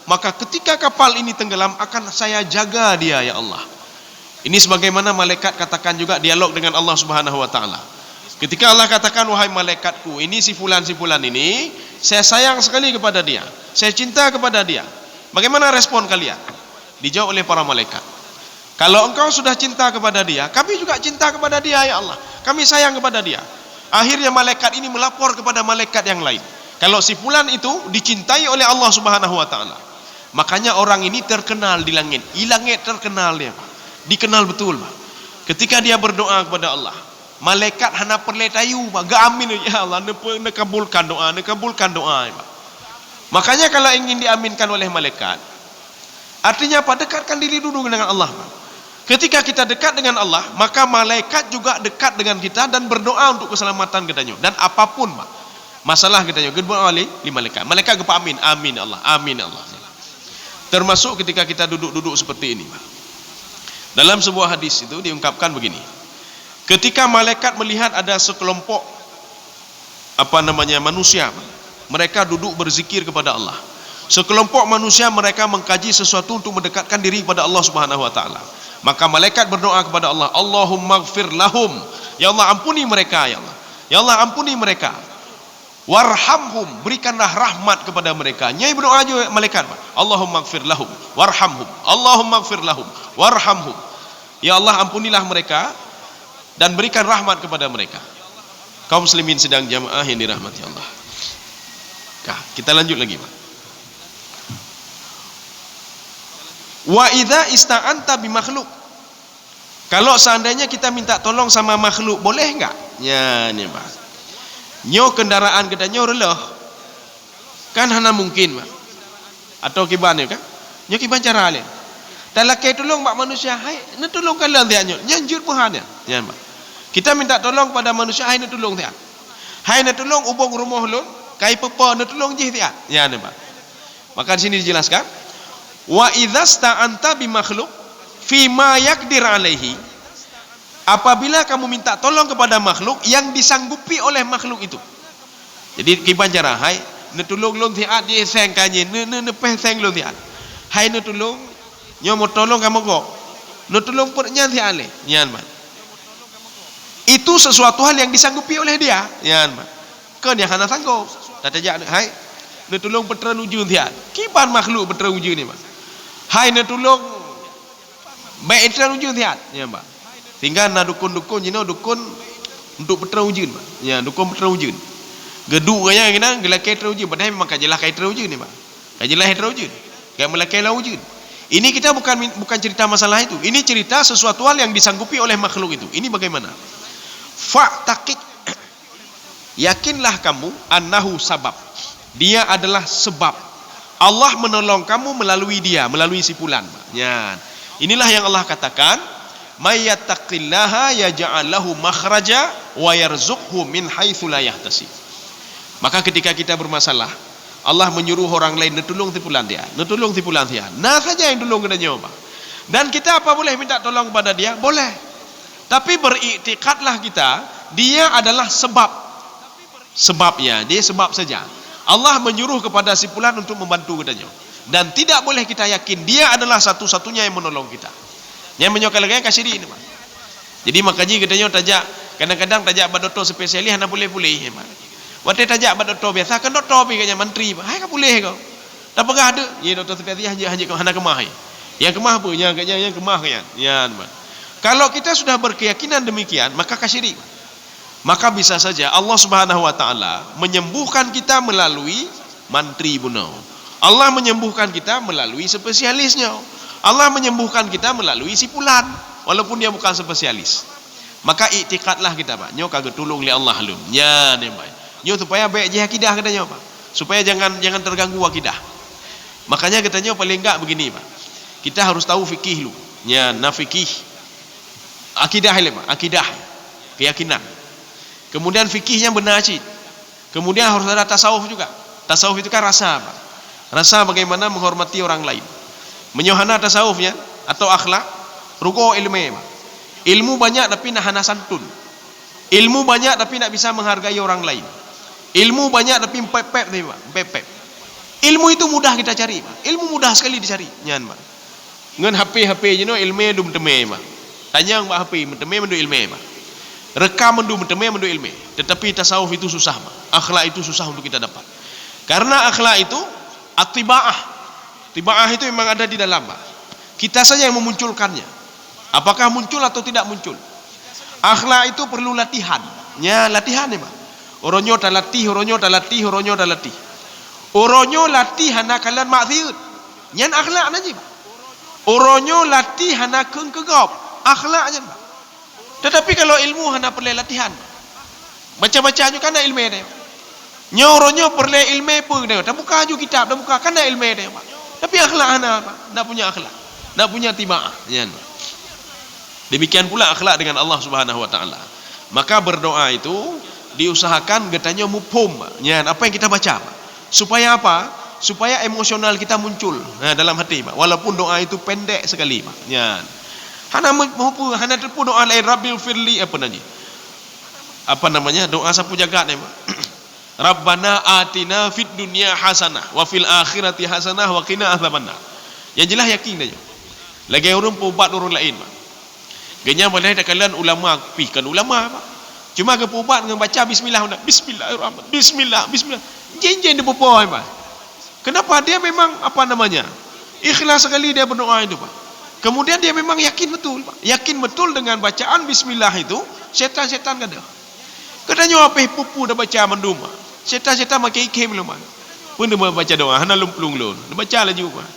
maka ketika kapal ini tenggelam akan saya jaga dia ya Allah. Ini sebagaimana malaikat katakan juga dialog dengan Allah Subhanahu wa taala. Ketika Allah katakan, wahai malaikatku, ini si fulan ini, saya sayang sekali kepada dia, saya cinta kepada dia. Bagaimana respon kalian? Dijawab oleh para malaikat, kalau engkau sudah cinta kepada dia, kami juga cinta kepada dia ya Allah. Kami sayang kepada dia. Akhirnya malaikat ini melapor kepada malaikat yang lain. Kalau si fulan itu dicintai oleh Allah Subhanahu wa taala, makanya orang ini terkenal di langit. Di langit terkenal dia, Pak. Dikenal betul, Pak. Ketika dia berdoa kepada Allah, malaikat hana perletayu, Pak. Ga amin ya Allah, nekabulkan doa, Pak. Makanya kalau ingin diaminkan oleh malaikat, artinya apa? Dekatkan diri dulu dengan Allah, Pak. Ketika kita dekat dengan Allah, maka malaikat juga dekat dengan kita dan berdoa untuk keselamatan katanya. Dan apapun, Pak, masalah katanya, berdoa oleh malaikat. Malaikat gepa amin, amin Allah, amin Allah. Termasuk ketika kita duduk-duduk seperti ini, Pak. Dalam sebuah hadis itu diungkapkan begini. Ketika malaikat melihat ada sekelompok manusia, mereka duduk berzikir kepada Allah. Sekelompok manusia mereka mengkaji sesuatu untuk mendekatkan diri kepada Allah Subhanahu wa taala. Maka malaikat berdoa kepada Allah, Allahumma ighfir lahum. Ya Allah, ampuni mereka ya Allah. Ya Allah, ampuni mereka. Warhamhum, berikanlah rahmat kepada mereka. Nyai berdoa juga malaikat, Allahumma ighfir lahum warhamhum. Allahumma ighfir lahum warhamhum. Ya Allah, ampunilah mereka dan berikan rahmat kepada mereka. Kaum muslimin sedang jamaah yang dirahmati Allah. Kita lanjut lagi, Pak. Wa idza ista'anta bi makhluk. Kalau seandainya kita minta tolong sama makhluk, boleh enggak? Ya, ni, Pak. Nyo kendaraan kita nyo reloh. Kan hana mungkin, Pak. Atau kibane kan? Nyo kiban cara le. Talakai tolong mak manusia, hai, na tolong kalian dia nyo. Nyanjur puhan ya. Ya, Pak. Kita minta tolong pada manusia, hai na tolong dia. Hai na tolong ubong rumah lun, kai pepa na tolong je dia. Ya, ni, Pak. Maka di sini dijelaskan, wa idza sta'anta bi makhluk fi ma yaqdir alaihi. Apabila kamu minta tolong kepada makhluk yang disanggupi oleh makhluk itu. Jadi kiban cara, hai, ne tolong lon thiat je seng kanye, ne peh seng lon thiat. Hai ne tolong, nyo mo tolong kamu kok. Ne tolong pernya thiat le. Nyan, Pak. Itu sesuatu hal yang disanggupi oleh dia. Nyan, Pak. Kan yang hana sanggup. Tatajak, hai, ne tolong petran ujung thiat. Kiban makhluk petran ujung ni, Pak. Hai ne tolong baik petran ujung thiat. Nyan, Pak. Tinggal na dukun-dukun dukun untuk petra ujun, Pak. Ya, dukun petra ujun. Geduk kaya kena gelakai terujun, padahal memang kajelah kai terujun ni, Pak. Kajelah terujun. Kayak melakai la ujun. Ini kita bukan cerita masalah itu. Ini cerita sesuatu hal yang disanggupi oleh makhluk itu. Ini bagaimana? Fa'taqid. Yakinlah kamu annahu sabab. Dia adalah sebab. Allah menolong kamu melalui dia, melalui si fulan, Pak. Ya. Inilah yang Allah katakan, may yattaqillaha yaj'al lahu makhraja wa yarzuqhu min haitsu la yahtasib. Maka ketika kita bermasalah, Allah menyuruh orang lain netulung tipulan dia, netulung tipulan dia. Nah saja yang tolong kita nyoba. Dan kita apa boleh minta tolong kepada dia? Boleh. Tapi beriktikadlah kita, dia adalah sebab. Sebabnya, dia sebab saja. Allah menyuruh kepada si fulan untuk membantu kita nyoba. Dan tidak boleh kita yakin dia adalah satu-satunya yang menolong kita. Yang menyokal lagi kasih di ini, Pak. Jadi makanya katanya tajak, kadang-kadang tajak badoto spesialis hana boleh-boleh, Pak. Waktu tajak badoto biasa kan doktor pikirnya menteri, Pak. Hai ka boleh kau. Tak pegah ada. Ye doktor spesialis hanya hana kemah. Yang kemah apa? Yang kemah kan. Ya, Pak. Kalau kita sudah berkeyakinan demikian, maka kasih di. Maka bisa saja Allah Subhanahu wa taala menyembuhkan kita melalui mantri bunau. Allah menyembuhkan kita melalui spesialisnya. Allah menyembuhkan kita melalui si fulan walaupun dia bukan spesialis. Maka iktikadlah kita, Pak. Nyo kagak tolong li Allah lun. Ya, ni, Pak. Nyo supaya baik je akidah katanya, Pak. Supaya jangan terganggu akidah. Makanya katanya paling enggak begini, Pak. Kita harus tahu fikih lu. Ya, fikih. Akidah le, Pak. Akidah. Keyakinan. Kemudian fikihnya benar cik. Kemudian harus ada tasawuf juga. Tasawuf itu kan rasa, Pak. Rasa bagaimana menghormati orang lain. Menyohana tasawufnya atau akhlak ruko ilmu. Ilmu banyak tapi nak hana santun. Ilmu banyak tapi nak bisa menghargai orang lain. Ilmu banyak tapi pep-pep, Pak. Ilmu itu mudah kita cari, Pak. Ilmu mudah sekali dicari. Nyan, Pak. Ngan HP je no ilmu dum teme, Pak. Tanya mbak hapi menteme mendu ilmu mbak. Rekam mendu menteme mendu ilmu. Tetapi tasawuf itu susah mbak. Akhlak itu susah untuk kita dapat. Karena akhlak itu at-tibaah. Tibaah itu memang ada di dalam mbak. Kita saja yang memunculkannya. Apakah muncul atau tidak muncul? Akhlak itu perlu latihan. Ya latihan ya mbak. Oronyo talatih, oronyo talatih, oronyo talatih. Oronyo latih hana kalian maksiat. Nyan akhlak aja mbak. Oronyo latih hana kegop. Akhlak aja mbak. Tetapi kalau ilmu hana perlu latihan. Baca-baca aja kan ada ilmu dia. Nyoronyo perlu ilmu pun dia. Tak buka aja kitab, tak buka kan ada ilmu dia mbak. Tapi akhlak hana mbak. Tak punya akhlak. Tak punya tibaah. Nyan mbak. Demikian pula akhlak dengan Allah Subhanahu wa taala. Maka berdoa itu diusahakan getanya mufhum. Nyan apa yang kita baca mbak. Supaya apa? Supaya emosional kita muncul dalam hati, Pak. Walaupun doa itu pendek sekali, Pak. Ya. Hana terpu doa lain Rabbil firli apa nanti? Apa namanya? Doa sapu jagat ni, Pak. Rabbana atina fid dunya hasanah wa fil akhirati hasanah wa qina adzabannar. Yang jelas yakin dia. Lagi orang pubat orang lain, Pak. Genya boleh dak kalian ulama pikan ulama, Pak. Cuma ke pubat dengan baca bismillah, bismillahirrahmanirrahim. Bismillah. Jen-jen dia berdoa, Pak. Kenapa? Dia memang apa namanya? Ikhlas sekali dia berdoa itu, Pak. Kemudian dia memang yakin betul, Pak. Yakin betul dengan bacaan bismillah itu, setan-setan enggak ada. Katanya apa pupu dah baca mandum. Setan-setan makai ikem belum, Pak. Pun dia baca doa, hana lumplung lun. Dia baca lagi, Pak.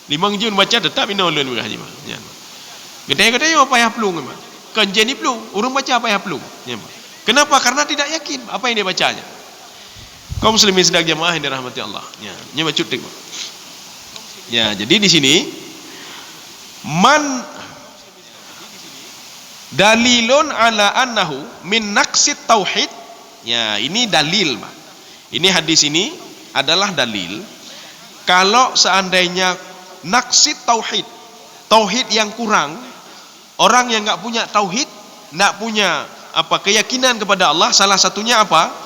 5 jun baca tetap ina lun haji, Pak. Ya. Katanya apa ya plung, Pak. Kan jeni plung, urang baca apa ya plung. Ya, Pak. Kenapa? Karena tidak yakin apa yang dia bacanya. Kaum muslimin sedang jamaah yang dirahmati Allah. Ya, nyewa cutik. Ya, jadi di sini man dalilun ala annahu min naqsit tauhid. Ya, ini dalil, Pak. Ini hadis ini adalah dalil kalau seandainya naqsit tauhid, tauhid yang kurang, orang yang enggak punya tauhid, enggak punya apa keyakinan kepada Allah, salah satunya apa?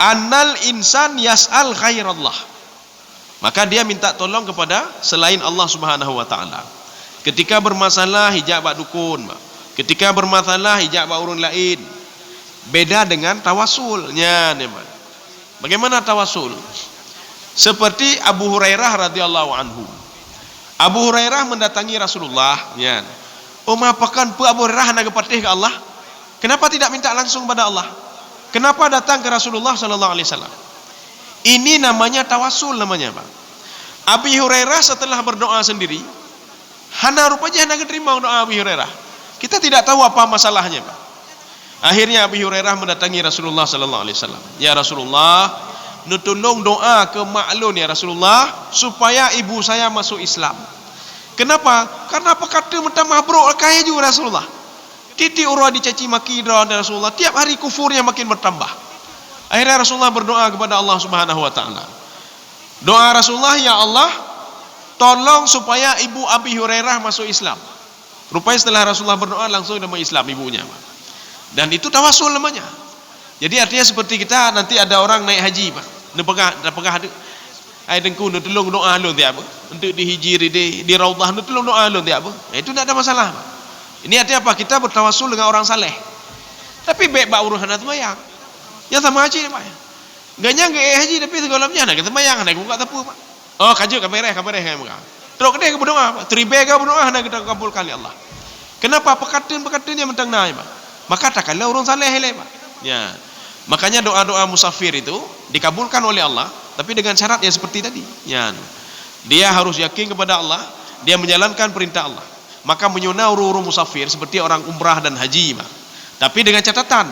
Annal insan yas'al khairallah. Maka dia minta tolong kepada selain Allah Subhanahu wa taala. Ketika bermasalah hijab bak dukun, ketika bermasalah hijab bak orang lain. Beda dengan tawasulnya, bagaimana tawasul? Seperti Abu Hurairah radhiyallahu anhu. Abu Hurairah mendatangi Rasulullah, ya. Apakah Abu Hurairah nak patih ke Allah? Kenapa tidak minta langsung pada Allah? Kenapa datang ke Rasulullah sallallahu alaihi wasallam? Ini namanya tawasul namanya, Pak. Abu Hurairah setelah berdoa sendiri, hana rupanya hana terima doa Abu Hurairah. Kita tidak tahu apa masalahnya, Pak. Akhirnya Abu Hurairah mendatangi Rasulullah sallallahu alaihi wasallam. Ya Rasulullah, tolong doa ke maklun ya Rasulullah supaya ibu saya masuk Islam. Kenapa? Karena apa kata minta mabruk kaya juga Rasulullah. Titik urah dicaci maki dari Rasulullah, tiap hari kufurnya makin bertambah. Akhirnya Rasulullah berdoa kepada Allah Subhanahu wa taala. Doa Rasulullah, ya Allah, tolong supaya ibu Abi Hurairah masuk Islam. Rupanya setelah Rasulullah berdoa langsung nama Islam ibunya. Dan itu tawasul namanya. Jadi artinya seperti kita nanti ada orang naik haji, Pak. Dia pegah ai dengku tolong doa lu tiap untuk dihijiri di raudhah tolong doa lu tiap. Itu tidak ada masalah, Pak. Ini artinya apa? Kita bertawasul dengan orang saleh. Tapi baik bak urusan sembahyang. Ya sama aja, Pak. Ganya ke haji tapi segolamnya nak sembahyang nak buka tepu, Pak. Oh, kajuk kamereh muka. Terus kedai berdoa, Pak. Teribega berdoa nak kita kabulkan ya Allah. Kenapa perkataan yang mentang naik, Pak? Maka tak kala orang saleh hele, Pak. Ya. Makanya doa-doa musafir itu dikabulkan oleh Allah, tapi dengan syarat yang seperti tadi. Ya. Dia harus yakin kepada Allah, dia menjalankan perintah Allah. Maka menyuna uru-uru musafir seperti orang umrah dan haji, Pak. Tapi dengan catatan,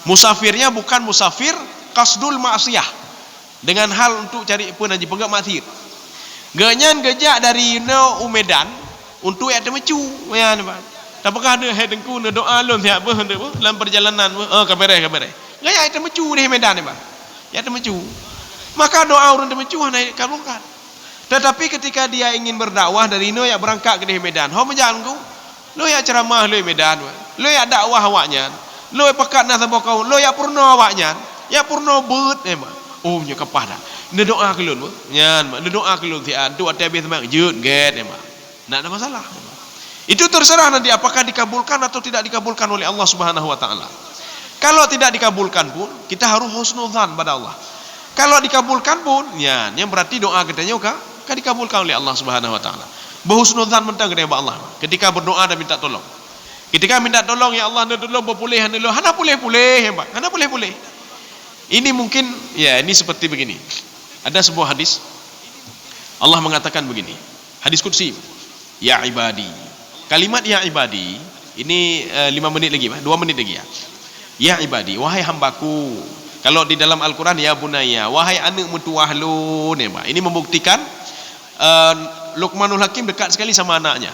musafirnya bukan musafir qasdul ma'siyah, dengan hal untuk cari pun haji penggak maksir. Ganyan gejak dari Medan untuk ya temecu, ya, Pak. Apakah ada hedengku doa lon tiap apa dalam perjalanan kamereh. Gaya itu mecu di Medan, Pak. Ya temecu. Maka doa orang temecu hanya kabulkan. Tetapi ketika dia ingin berdakwah dari no ya berangkat ke Medan, ho menjalangku. Lo ya ceramah lo Medan, lo ya dakwah awaknya. Lo ya pekat nak sama kau, lo ya purna awaknya. Ya purna beut Pak. Oh nya kapah dah. Ne doa ke lon, Nyan, ne doa ke lon ti an tu ate habis mak jeut get, Pak. Tak ada masalah. Itu terserah nanti apakah dikabulkan atau tidak dikabulkan oleh Allah Subhanahu wa taala. Kalau tidak dikabulkan pun kita harus husnudzan pada Allah. Kalau dikabulkan pun ya, yang berarti doa kita juga kan dikabulkan oleh Allah Subhanahu wa taala. Berhusnudzan mentang kepada Allah ketika berdoa dan minta tolong. Ketika minta tolong, ya Allah, tolong berpulih, hana pulih-pulih, hebat. Hana pulih-pulih. Ini mungkin ya, ini seperti begini. Ada sebuah hadis Allah mengatakan begini. Hadis qudsi. Ya ibadi. Kalimat ya ibadi ini 5 menit lagi, 2 menit lagi ya. Ya ibadi, wahai hambaku. Kalau di dalam Al-Quran ya bunaya, wahai anak mutuahlun, ya, ini membuktikan Luqmanul Hakim dekat sekali sama anaknya.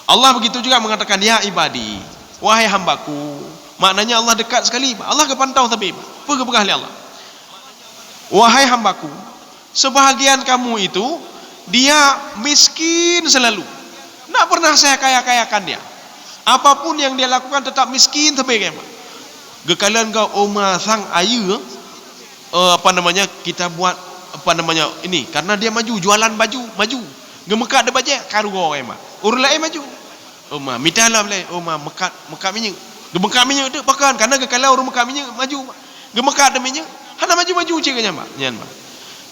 Allah begitu juga mengatakan ya ibadi, wahai hambaku. Maknanya Allah dekat sekali. Allah kepantau tapi pegah-pegah oleh Allah. Wahai hambaku, sebahagian kamu itu dia miskin selalu. Tak pernah saya kaya-kayakan dia. Apapun yang dia lakukan tetap miskin tapi kayak Gekalian kau sang ayu kita buat ini karena dia maju jualan maju gemekat de baje karu go ema urlai maju mitala le mekat minyak gemekat minyak tu pakan karena gekalian urang mekat minyak maju gemekat de minyak hana maju ceganya mak nyan mak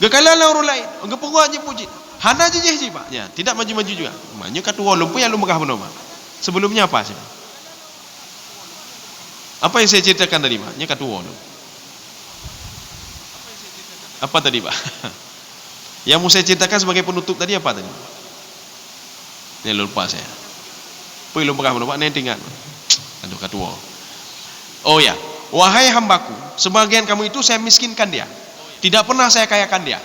gekalian urang lain gepuga je puji hana je pak ya tidak maju juga maju katuwa lumpu yang lumegah benar mak sebelumnya apa sih? Apa yang saya ceritakan tadi Pak? Nya katuwa. Apa tadi Pak? Yang mau saya ceritakan sebagai penutup tadi apa tadi? Ini lupa saya. Pui lupa kamu Pak, nanti ingat. Aduh katuwa. Oh ya, wahai hambaku, sebagian kamu itu saya miskinkan dia. Tidak pernah saya kayakan dia.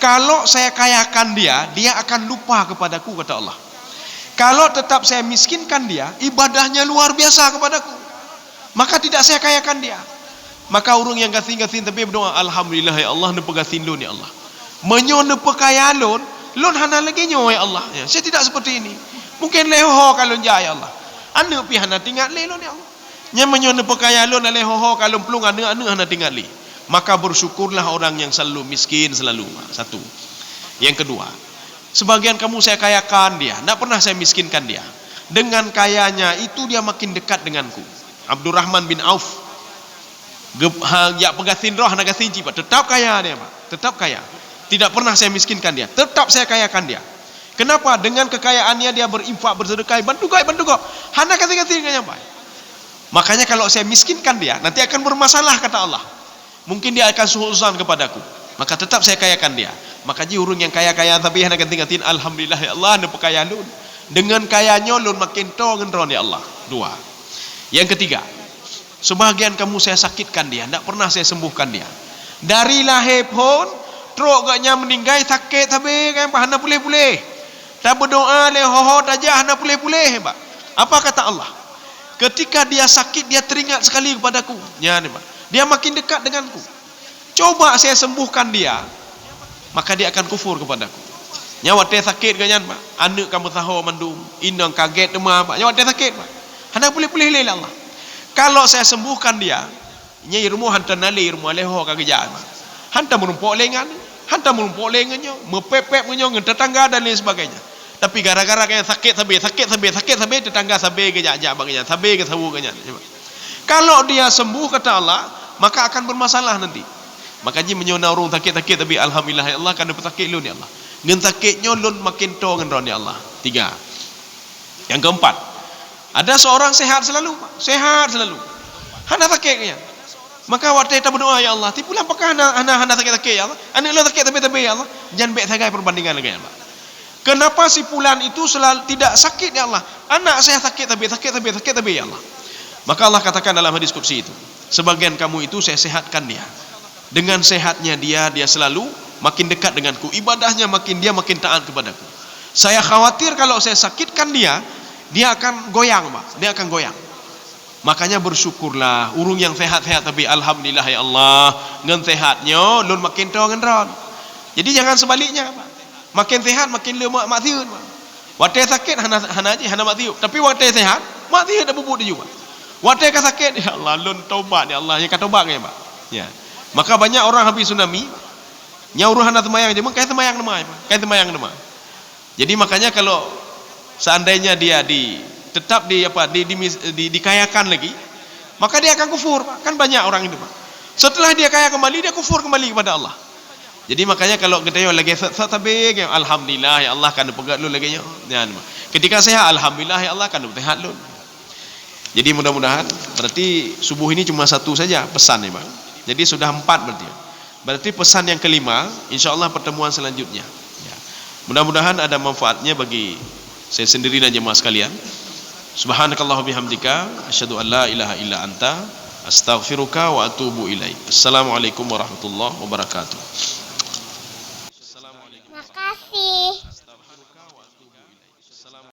Kalau saya kayakan dia, dia akan lupa kepadaku kata Allah. Kalau tetap saya miskinkan dia, ibadahnya luar biasa kepadaku. Maka tidak saya kayakan dia. Maka orang yang gasin tapi berdoa alhamdulillah ya Allah ne pegasin lun ya Allah. Menyon ne pekaya lun hana lagi nyo ya Allah. Ya, saya tidak seperti ini. Mungkin leho kalau jaya Allah. Ane pi hana tinggal le lun ya Allah. Nya menyon ne pekaya lun leho kalau plung ane hana tinggal le. Maka bersyukurlah orang yang selalu miskin selalu. Satu. Yang kedua, sebagian kamu saya kayakan dia, tidak pernah saya miskinkan dia. Dengan kayanya itu dia makin dekat denganku. Abdurrahman bin Auf ya pegasin roh nagasin jiwa tetap kaya dia Pak, tetap kaya. Tidak pernah saya miskinkan dia, tetap saya kayakan dia. Kenapa? Dengan kekayaannya dia berinfak, bersedekah, bantu kau. Hana kasih Pak. Makanya kalau saya miskinkan dia, nanti akan bermasalah kata Allah. Mungkin dia akan suhuzan kepadaku. Maka tetap saya kayakan dia. Maka urang yang kaya-kaya tapi hana ganti-gantiin alhamdulillah ya Allah ne pekaya lun. Dengan kayanya lun makin to ngendron ya Allah. 2. Yang ketiga, sebahagian kamu saya sakitkan dia, tidak pernah saya sembuhkan dia. Dari lahir pun, teruk gaknya meninggal sakit tapi kan hana pulih-pulih. Tak berdoa le hoho aja hana pulih-pulih Pak. Apa kata Allah? Ketika dia sakit dia teringat sekali kepadaku. Ya nih Pak. Dia makin dekat denganku. Coba saya sembuhkan dia, maka dia akan kufur kepadaku. Nyawa teh sakit gaknya Pak. Anak kamu tahu mandum, indang kaget demam Pak. Nyawa teh sakit Pak. Hana pulih-pulih le Allah. Kalau saya sembuhkan dia, nya irmu hantar nali irmu leho kagejaan. Hantar menumpuk lengan, hantar menumpuk lengannya, mepepek menyo tetangga dan lain sebagainya. Tapi gara-gara kayak sakit sampai tetangga sampai gejak-jak bagainya, sampai ke sawu ganya. Kalau dia sembuh kata Allah, maka akan bermasalah nanti. Maka ji menyona orang sakit tapi alhamdulillah ya Allah kan dapat sakit lun ya Allah. Ngen sakitnya lun makin to ngendron ya Allah. 3. Yang keempat, ada seorang sehat selalu, hana sakitnya. Maka waktu kita berdoa ya Allah, tipulah apakah hana sakit ya Allah? Anak lo sakit tapi ya Allah, jangan baik sagai perbandingan lagi ya Allah. Kenapa si fulan itu selalu tidak sakit ya Allah? Anak saya sakit tapi ya Allah. Maka Allah katakan dalam hadis qudsi itu, sebagian kamu itu saya sehatkan dia. Dengan sehatnya dia selalu makin dekat denganku, ibadahnya makin taat kepadaku. Saya khawatir kalau saya sakitkan dia akan goyang Pak, dia akan goyang. Makanya bersyukurlah urung yang sehat-sehat tapi alhamdulillah ya Allah, ngan sehatnya lun makin to ngendron. Jadi jangan sebaliknya Pak. Makin sehat makin lemah maksiat Pak. Waktu sakit hana maksiat, tapi waktu sehat maksiat dah bubut juga. Waktu sakit ya Allah lun taubat ya Allah, yang kata taubat ya Pak. Ya. Maka banyak orang habis tsunami nyaurah hana semayang je, kayak semayang nama. Jadi makanya kalau seandainya dia tetap dikayakan lagi, maka dia akan kufur, Pak. Kan banyak orang itu, Pak. Setelah dia kaya kembali, dia kufur kembali kepada Allah. Jadi makanya kalau kita lagi tabik, alhamdulillah ya Allah kan pegat lu lagi nya. Ketika saya alhamdulillah ya Allah kan tehat lu. Jadi mudah-mudahan berarti subuh ini cuma satu saja pesan ya, Pak. Jadi sudah 4 berarti. Berarti pesan yang kelima, insyaallah pertemuan selanjutnya. Ya. Mudah-mudahan ada manfaatnya bagi saya sendiri dan jemaah sekalian. Subhanakallah bihamdika asyhadu an la ilaha illa anta astaghfiruka wa atubu ilaik. Assalamualaikum warahmatullahi wabarakatuh.